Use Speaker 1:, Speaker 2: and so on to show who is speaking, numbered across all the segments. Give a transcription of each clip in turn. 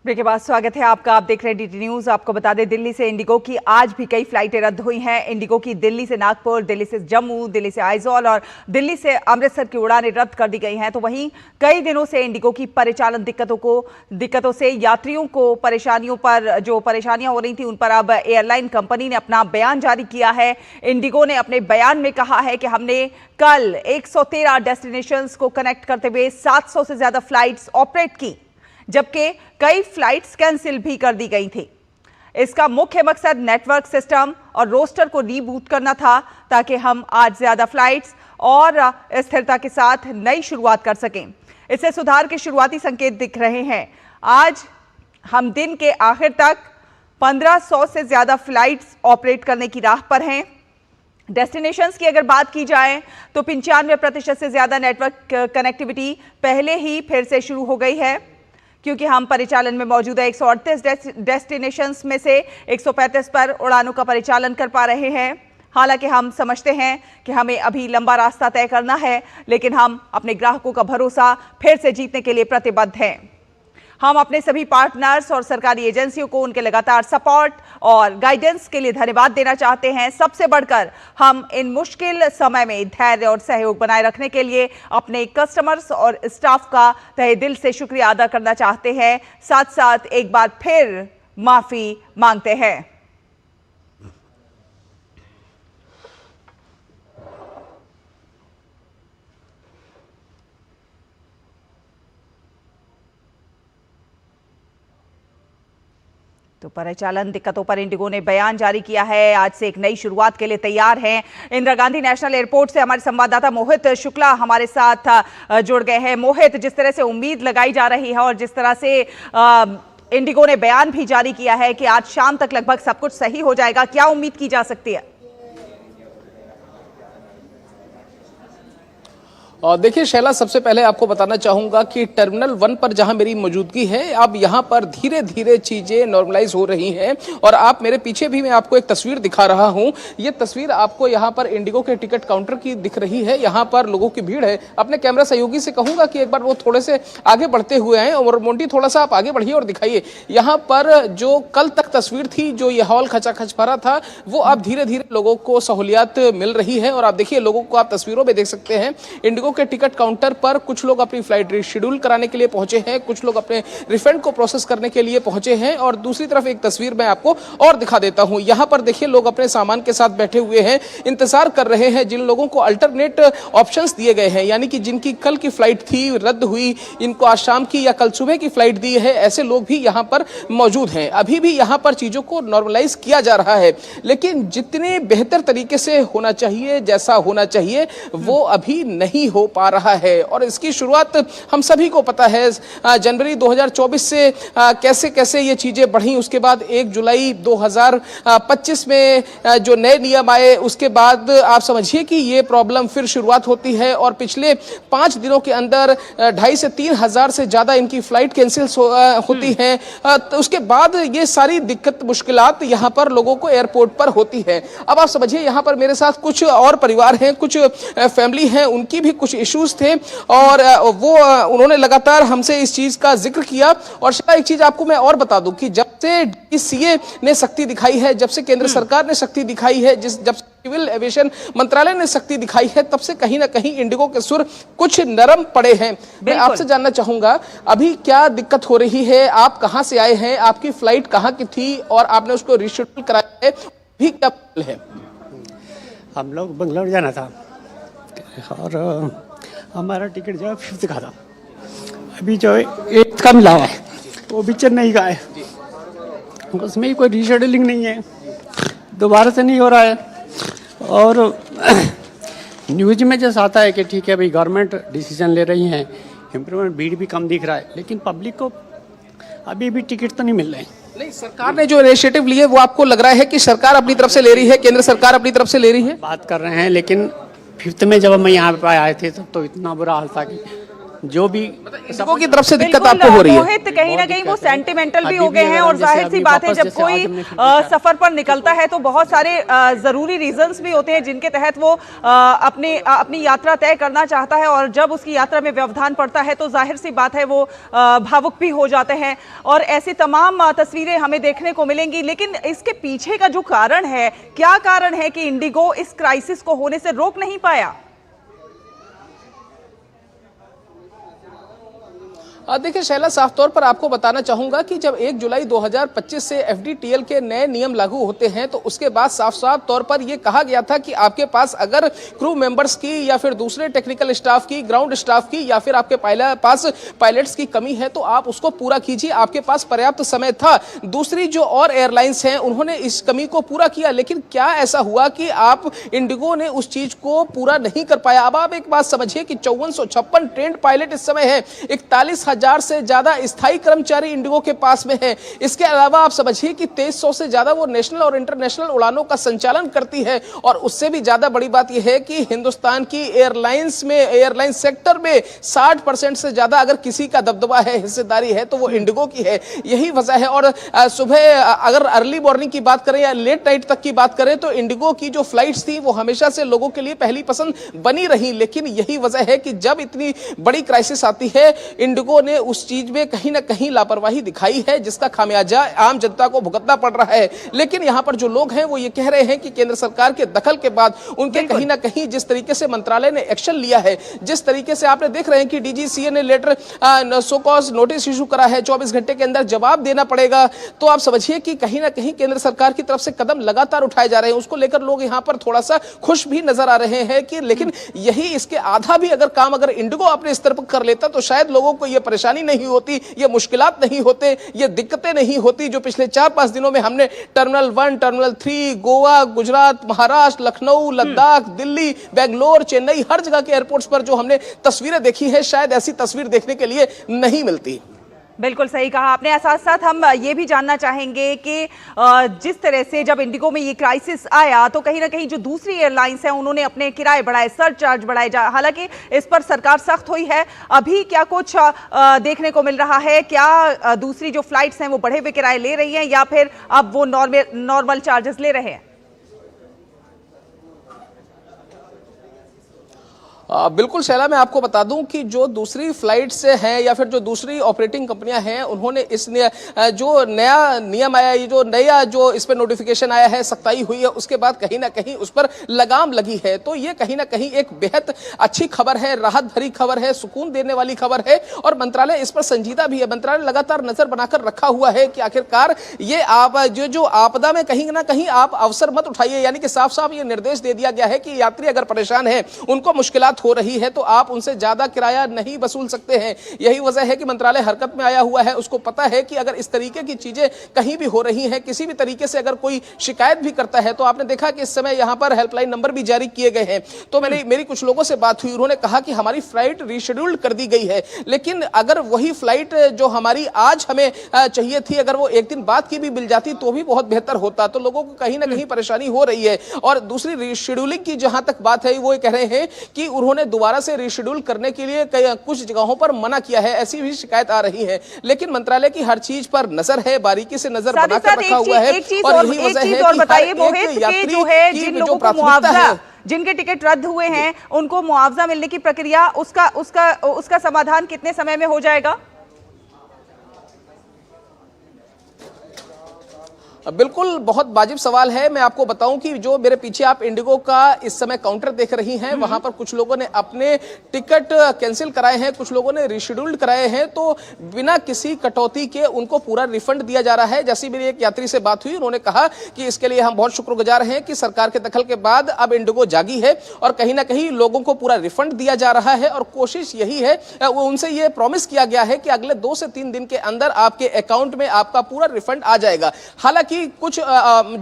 Speaker 1: Break के बाद स्वागत है आपका। आप देख रहे हैं डीटी न्यूज। आपको बता दें, दिल्ली से इंडिगो की आज भी कई फ्लाइटें रद्द हुई हैं। इंडिगो की दिल्ली से नागपुर, दिल्ली से जम्मू, दिल्ली से आइजॉल और दिल्ली से अमृतसर की उड़ानें रद्द कर दी गई हैं। तो वहीं कई दिनों से इंडिगो की परिचालन दिक्कतों से यात्रियों को परेशानियां हो रही थी, उन पर अब एयरलाइन कंपनी ने अपना बयान जारी किया है। इंडिगो ने अपने बयान में कहा है कि हमने कल 113 डेस्टिनेशंस को कनेक्ट करते हुए 700 से ज्यादा फ्लाइट्स ऑपरेट की, जबकि कई फ्लाइट्स कैंसिल भी कर दी गई थी। इसका मुख्य मकसद नेटवर्क सिस्टम और रोस्टर को रीबूट करना था, ताकि हम आज ज्यादा फ्लाइट्स और स्थिरता के साथ नई शुरुआत कर सकें। इससे सुधार के शुरुआती संकेत दिख रहे हैं। आज हम दिन के आखिर तक 1500 से ज्यादा फ्लाइट्स ऑपरेट करने की राह पर हैं। डेस्टिनेशंस की अगर बात की जाए तो 95% से ज्यादा नेटवर्क कनेक्टिविटी पहले ही फिर से शुरू हो गई है, क्योंकि हम परिचालन में मौजूद है। 138 डेस्टिनेशंस में से 135 पर उड़ानों का परिचालन कर पा रहे हैं। हालांकि हम समझते हैं कि हमें अभी लंबा रास्ता तय करना है, लेकिन हम अपने ग्राहकों का भरोसा फिर से जीतने के लिए प्रतिबद्ध हैं। हम अपने सभी पार्टनर्स और सरकारी एजेंसियों को उनके लगातार सपोर्ट और गाइडेंस के लिए धन्यवाद देना चाहते हैं। सबसे बढ़कर हम इन मुश्किल समय में धैर्य और सहयोग बनाए रखने के लिए अपने कस्टमर्स और स्टाफ का तहे दिल से शुक्रिया अदा करना चाहते हैं। साथ साथ एक बार फिर माफी मांगते हैं। तो परिचालन दिक्कतों पर इंडिगो ने बयान जारी किया है। आज से एक नई शुरुआत के लिए तैयार हैं। इंदिरा गांधी नेशनल एयरपोर्ट से हमारे संवाददाता मोहित शुक्ला हमारे साथ जुड़ गए हैं। मोहित, जिस तरह से उम्मीद लगाई जा रही है और जिस तरह से इंडिगो ने बयान भी जारी किया है कि आज शाम तक लगभग सब कुछ सही हो जाएगा, क्या उम्मीद की जा सकती है?
Speaker 2: और देखिए शैला, सबसे पहले आपको बताना चाहूंगा कि टर्मिनल 1 पर जहां मेरी मौजूदगी है, अब यहां पर धीरे धीरे चीजें नॉर्मलाइज हो रही हैं। और आप मेरे पीछे भी मैं आपको एक तस्वीर दिखा रहा हूं। ये तस्वीर आपको यहां पर इंडिगो के टिकट काउंटर की दिख रही है। यहां पर लोगों की भीड़ है। अपने कैमरा सहयोगी से कहूंगा कि एक बार वो थोड़े से आगे बढ़ते हुए हैं। और मोंटी, थोड़ा सा आप आगे बढ़िए और दिखाइए। यहाँ पर जो कल तक तस्वीर थी, जो ये हॉल खचाखच भरा था, वो अब धीरे धीरे लोगों को सहूलियत मिल रही है। और आप देखिए, लोगों को आप तस्वीरों में देख सकते हैं। इंडिगो के टिकट काउंटर पर कुछ लोग अपनी फ्लाइट रिशेड्यूल कराने के लिए पहुंचे हैं, कुछ लोग अपने रिफंड को प्रोसेस करने के लिए पहुंचे हैं। और दूसरी तरफ एक तस्वीर मैं आपको और दिखा देता हूं। यहां पर देखिए, लोग अपने सामान के साथ बैठे हुए हैं, इंतजार कर रहे हैं। जिन लोगों को अल्टरनेट ऑप्शंस दिए गए हैं, यानी कि जिनकी कल की फ्लाइट थी रद्द हुई, इनको आज शाम की या कल सुबह की फ्लाइट दी है, ऐसे लोग भी यहां पर मौजूद हैं। अभी भी यहां पर चीजों को नॉर्मलाइज किया जा रहा है, लेकिन जितने बेहतर तरीके से होना चाहिए, जैसा होना चाहिए, वो अभी नहीं हो पा रहा है। और इसकी शुरुआत हम सभी को पता है, जनवरी 2024 से कैसे कैसे ये चीजें बढ़ी। उसके बाद 1 जुलाई 2025 में जो नए नियम आए, उसके बाद आप समझिए कि ये प्रॉब्लम फिर शुरुआत होती है। और पिछले 5 दिनों के अंदर 2,500 से 3,000 से ज्यादा इनकी फ्लाइट कैंसिल होती हैं। तो उसके बाद ये सारी दिक्कत मुश्किलात यहाँ पर लोगों को एयरपोर्ट पर होती है। अब आप समझिए, यहाँ पर मेरे साथ कुछ और परिवार हैं, कुछ फैमिली हैं, उनकी भी कुछ इश्यूज थे और वो उन्होंने लगातार हमसे इस चीज का जिक्र किया। और शायद एक चीज आपको मैं और बता दूं कि जब से डीसीए ने सख्ती दिखाई है, जब से केंद्र सरकार ने सख्ती दिखाई है, जब सिविल एविएशन मंत्रालय ने सख्ती दिखाई है, तब से कहीं ना कहीं इंडिगो के सुर कुछ नरम पड़े हैं। मैं आपसे जानना चाहूंगा, अभी क्या दिक्कत हो रही है? आप कहां से आए हैं? आपकी फ्लाइट कहां की थी और आपने उसको रिशेड्यूल कराया है? भी क्या है?
Speaker 3: हम लोग बंगलौर जाना था और हमारा टिकट जो है 5th का था। अभी जो 8th का मिला हुआ है, वो भी चेन्नई का है। उसमें कोई रीशेड्यूलिंग नहीं है, दोबारा से नहीं हो रहा है। और न्यूज में जैसा आता है कि ठीक है भाई, गवर्नमेंट डिसीजन ले रही है, इम्प्रूवमेंट, भीड़ भी कम दिख रहा है, लेकिन पब्लिक को अभी भी टिकट तो नहीं मिल रहे हैं।
Speaker 2: नहीं, सरकार ने जो इनिशिएटिव लिए, वो आपको लग रहा है कि सरकार अपनी तरफ से ले रही है, केंद्र सरकार अपनी तरफ से ले रही है?
Speaker 3: बात कर रहे हैं, लेकिन 5th में जब हम यहाँ पे आए थे तब तो इतना बुरा हाल था कि जो भी
Speaker 2: इंडिगो की तरफ से दिक्कत
Speaker 1: बिल्कुल,
Speaker 2: आपको हो रही है?
Speaker 1: मोहित कहीं ना कहीं वो
Speaker 3: दिक्कत है।
Speaker 1: सेंटिमेंटल भी
Speaker 3: अभी
Speaker 1: हो गए
Speaker 3: भी
Speaker 1: हैं
Speaker 3: अगर
Speaker 1: और
Speaker 3: जैसे
Speaker 1: जाहिर सी
Speaker 3: अभी
Speaker 1: बात है
Speaker 3: वापस
Speaker 1: जब
Speaker 3: जैसे
Speaker 1: कोई
Speaker 3: आज हमने फिर
Speaker 1: सफर पर निकलता है तो बहुत सारे जरूरी रीजंस भी होते हैं जिनके तहत वो अपनी यात्रा तय करना चाहता है और जब उसकी यात्रा में व्यवधान पड़ता है तो जाहिर सी बात है वो भावुक भी हो जाते हैं और ऐसी तमाम तस्वीरें हमें देखने को मिलेंगी। लेकिन इसके पीछे का जो कारण है, क्या कारण है कि इंडिगो इस क्राइसिस को होने से रोक नहीं पाया?
Speaker 2: देखिए शैला, साफ तौर पर आपको बताना चाहूंगा कि जब 1 जुलाई 2025 से एफडीटीएल के नए नियम लागू होते हैं तो उसके बाद साफ साफ तौर पर यह कहा गया था कि आपके पास अगर क्रू मेंबर्स की या फिर दूसरे टेक्निकल स्टाफ की, ग्राउंड स्टाफ की या फिर आपके पास पायलट्स की कमी है तो आप उसको पूरा कीजिए, आपके पास पर्याप्त समय था। दूसरी जो और एयरलाइंस हैं उन्होंने इस कमी को पूरा किया, लेकिन क्या ऐसा हुआ कि आप इंडिगो ने उस चीज को पूरा नहीं कर पाया? अब आप एक बात समझिए कि 5456 ट्रेंड पायलट इस समय है, 41,000 से ज्यादा स्थायी कर्मचारी इंडिगो के पास में है। इसके अलावा आप समझिए कि 2300 से ज्यादा वो नेशनल और इंटरनेशनल उड़ानों का संचालन करती है और उससे भी ज्यादा बड़ी बात यह है कि हिंदुस्तान की एयरलाइन सेक्टर में 60% से ज्यादा अगर किसी का दबदबा है, हिस्सेदारी है तो वो इंडिगो की है। यही वजह है। और सुबह अगर अर्ली मॉर्निंग की बात करें या लेट नाइट तक की बात करें तो इंडिगो की जो फ्लाइट्स थी वो हमेशा से लोगों के लिए पहली पसंद बनी रही। लेकिन यही वजह है कि जब इतनी बड़ी क्राइसिस आती है इंडिगो ने उस चीज में कहीं ना कहीं लापरवाही दिखाई है जिसका खामियाजा आम जनता को भुगतना पड़ रहा है। लेकिन यहां पर जो लोग हैं वो ये कह रहे हैं कि केंद्र सरकार के दखल के बाद उनके कहीं ना कहीं जिस तरीके से मंत्रालय ने एक्शन लिया है, जिस तरीके से आपने देख रहे हैं कि डीजीसीए ने letter show cause notice issue करा है, 24 घंटे के अंदर जवाब देना पड़ेगा, तो आप समझिए कि कहीं ना कहीं केंद्र सरकार की तरफ से कदम लगातार उठाए जा रहे हैं। उसको लेकर लोग यहां पर थोड़ा सा खुश भी नजर आ रहे हैं कि लेकिन यही इसके आधा भी अगर काम अगर इंडिगो अपने स्तर पर कर लेता तो शायद लोगों को यह परेशानी नहीं होती, ये मुश्किलात नहीं होते, ये दिक्कतें नहीं होती जो पिछले 4-5 दिनों में हमने टर्मिनल 1, टर्मिनल 3, गोवा, गुजरात, महाराष्ट्र, लखनऊ, लद्दाख, दिल्ली, बेंगलोर, चेन्नई, हर जगह के एयरपोर्ट्स पर जो हमने तस्वीरें देखी है, शायद ऐसी तस्वीर देखने के लिए नहीं मिलती।
Speaker 1: बिल्कुल सही कहा आपने। साथ साथ हम ये भी जानना चाहेंगे कि जिस तरह से जब इंडिगो में ये क्राइसिस आया तो कहीं ना कहीं जो दूसरी एयरलाइंस हैं उन्होंने अपने किराए बढ़ाए, सरचार्ज बढ़ाए, हालांकि इस पर सरकार सख्त हुई है। अभी क्या कुछ देखने को मिल रहा है? क्या दूसरी जो फ्लाइट्स हैं वो बढ़े हुए किराए ले रही हैं या फिर अब वो नॉर्मल चार्जेस ले रहे हैं?
Speaker 2: बिल्कुल शैला, मैं आपको बता दूं कि जो दूसरी फ्लाइट से हैं या फिर जो दूसरी ऑपरेटिंग कंपनियां हैं उन्होंने इस जो नया नियम आया, ये जो नया जो इस पर नोटिफिकेशन आया है, सख्ताई हुई है, उसके बाद कहीं ना कहीं उस पर लगाम लगी है। तो ये कहीं ना कहीं एक बेहद अच्छी खबर है, राहत भरी खबर है, सुकून देने वाली खबर है और मंत्रालय इस पर संजीदा भी है। मंत्रालय लगातार नजर बनाकर रखा हुआ है कि आखिरकार ये आप जो आपदा में कहीं ना कहीं आप अवसर मत उठाइए, यानी कि साफ साफ ये निर्देश दे दिया गया है कि यात्री अगर परेशान है, उनको मुश्किलात हो रही है तो आप उनसे ज्यादा किराया नहीं वसूल सकते हैं। यही वजह है कि मंत्रालय हरकत में आया हुआ है। उसको पता है कि अगर इस तरीके की चीजें कहीं भी हो रही हैं, किसी भी तरीके से अगर कोई शिकायत भी करता है, तो आपने देखा कि इस समय यहां पर हेल्पलाइन नंबर भी जारी किए गए हैं। तो मेरी कुछ लोगों से बात हुई, उन्होंने कहा कि हमारी फ्लाइट रीशेड्यूल्ड कर दी गई है, लेकिन अगर वही फ्लाइट जो हमारी आज हमें चाहिए थी, अगर वो एक दिन बाद की भी मिल जाती तो भी बहुत बेहतर होता। तो लोगों को कहीं ना कहीं परेशानी हो रही है। और दूसरी रीशेड्यूलिंग की जहां तक बात है, वो कह रहे हैं कि उन्होंने दोबारा से रीशेड्यूल करने के लिए कुछ जगहों पर मना किया है, ऐसी भी शिकायत आ रही है। लेकिन मंत्रालय की हर चीज पर नजर है, बारीकी से नजर बनाकर रखा हुआ है। और यही वजह है कि
Speaker 1: बताइए मोहित कि जो है जिन लोगों को मुआवजा, जिनके टिकट रद्द हुए हैं उनको मुआवजा मिलने की प्रक्रिया, उसका समाधान कितने समय में हो जाएगा?
Speaker 2: बिल्कुल बहुत वाजिब सवाल है। मैं आपको बताऊं कि जो मेरे पीछे आप इंडिगो का इस समय काउंटर देख रही हैं, वहां पर कुछ लोगों ने अपने टिकट कैंसिल कराए हैं, कुछ लोगों ने रीशेड्यूल्ड कराए हैं, तो बिना किसी कटौती के उनको पूरा रिफंड दिया जा रहा है। जैसी मेरी एक यात्री से बात हुई, उन्होंने कहा कि इसके लिए हम बहुत शुक्रगुजार हैं कि सरकार के दखल के बाद अब इंडिगो जागी है और कहीं ना कहीं लोगों को पूरा रिफंड दिया जा रहा है। और कोशिश यही है, वो उनसे ये प्रॉमिस किया गया है कि अगले 2 से 3 दिन के अंदर आपके अकाउंट में आपका पूरा रिफंड आ जाएगा। हालांकि हालांकि कुछ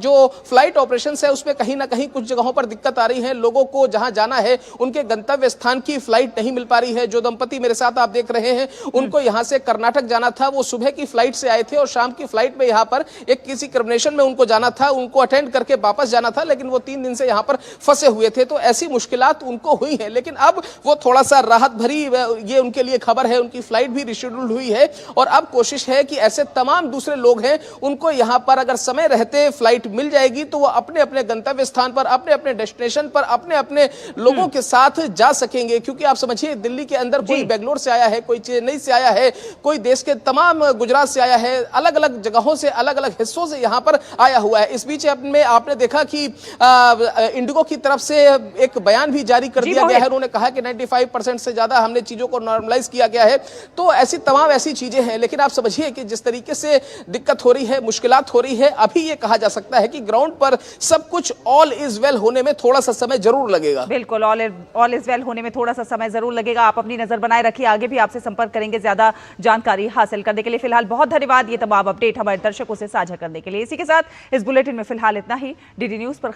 Speaker 2: जो फ्लाइट ऑपरेशन है उसमें कहीं ना कहीं कुछ जगहों पर दिक्कत आ रही है। लोगों को जहां जाना है उनके गंतव्य स्थान की फ्लाइट नहीं मिल पा रही है। जो दंपति मेरे साथ आप देख रहे हैं, उनको यहां से कर्नाटक जाना था, वो सुबह की फ्लाइट से आए थे और शाम की फ्लाइट में यहां पर एक किसी कन्वेंशन में उनको जाना था, उनको अटेंड करके वापस जाना था, लेकिन वो 3 दिन से यहां पर फंसे हुए थे। तो ऐसी मुश्किलात उनको हुई है, लेकिन अब वो थोड़ा सा राहत भरी ये उनके लिए खबर है। उनकी फ्लाइट भी रिशेड्यूल हुई है और अब कोशिश है कि ऐसे तमाम दूसरे लोग हैं उनको यहां पर अगर समय रहते फ्लाइट मिल जाएगी तो वो अपने अपने गंतव्य स्थान पर, अपने अपने डेस्टिनेशन पर, अपने अपने लोगों के साथ जा सकेंगे। क्योंकि आप समझिए, दिल्ली के अंदर कोई बेंगलोर से आया है, कोई चेन्नई से आया है, कोई देश के तमाम गुजरात से आया है, अलग अलग जगहों से, अलग अलग हिस्सों से यहां पर आया हुआ है। इस बीच में आपने देखा कि इंडिगो की तरफ से एक बयान भी जारी कर दिया गया है। उन्होंने कहा कि 95% से ज्यादा हमने चीजों को नॉर्मलाइज किया गया है। तो ऐसी तमाम ऐसी चीजें हैं, लेकिन आप समझिए कि जिस तरीके से दिक्कत हो रही है, मुश्किलात हो रही है, अभी ये कहा जा सकता है कि ग्राउंड पर सब कुछ ऑल इज वेल होने में थोड़ा सा समय जरूर लगेगा।
Speaker 1: बिल्कुल, ऑल इज वेल होने में थोड़ा सा समय जरूर लगेगा। आप अपनी नजर बनाए रखिए, आगे भी आपसे संपर्क करेंगे ज्यादा जानकारी हासिल करने के लिए। फिलहाल बहुत धन्यवाद ये तमाम अपडेट हमारे दर्शकों से साझा करने के लिए। इसी के साथ इस बुलेटिन में फिलहाल इतना ही। डीडी न्यूज पर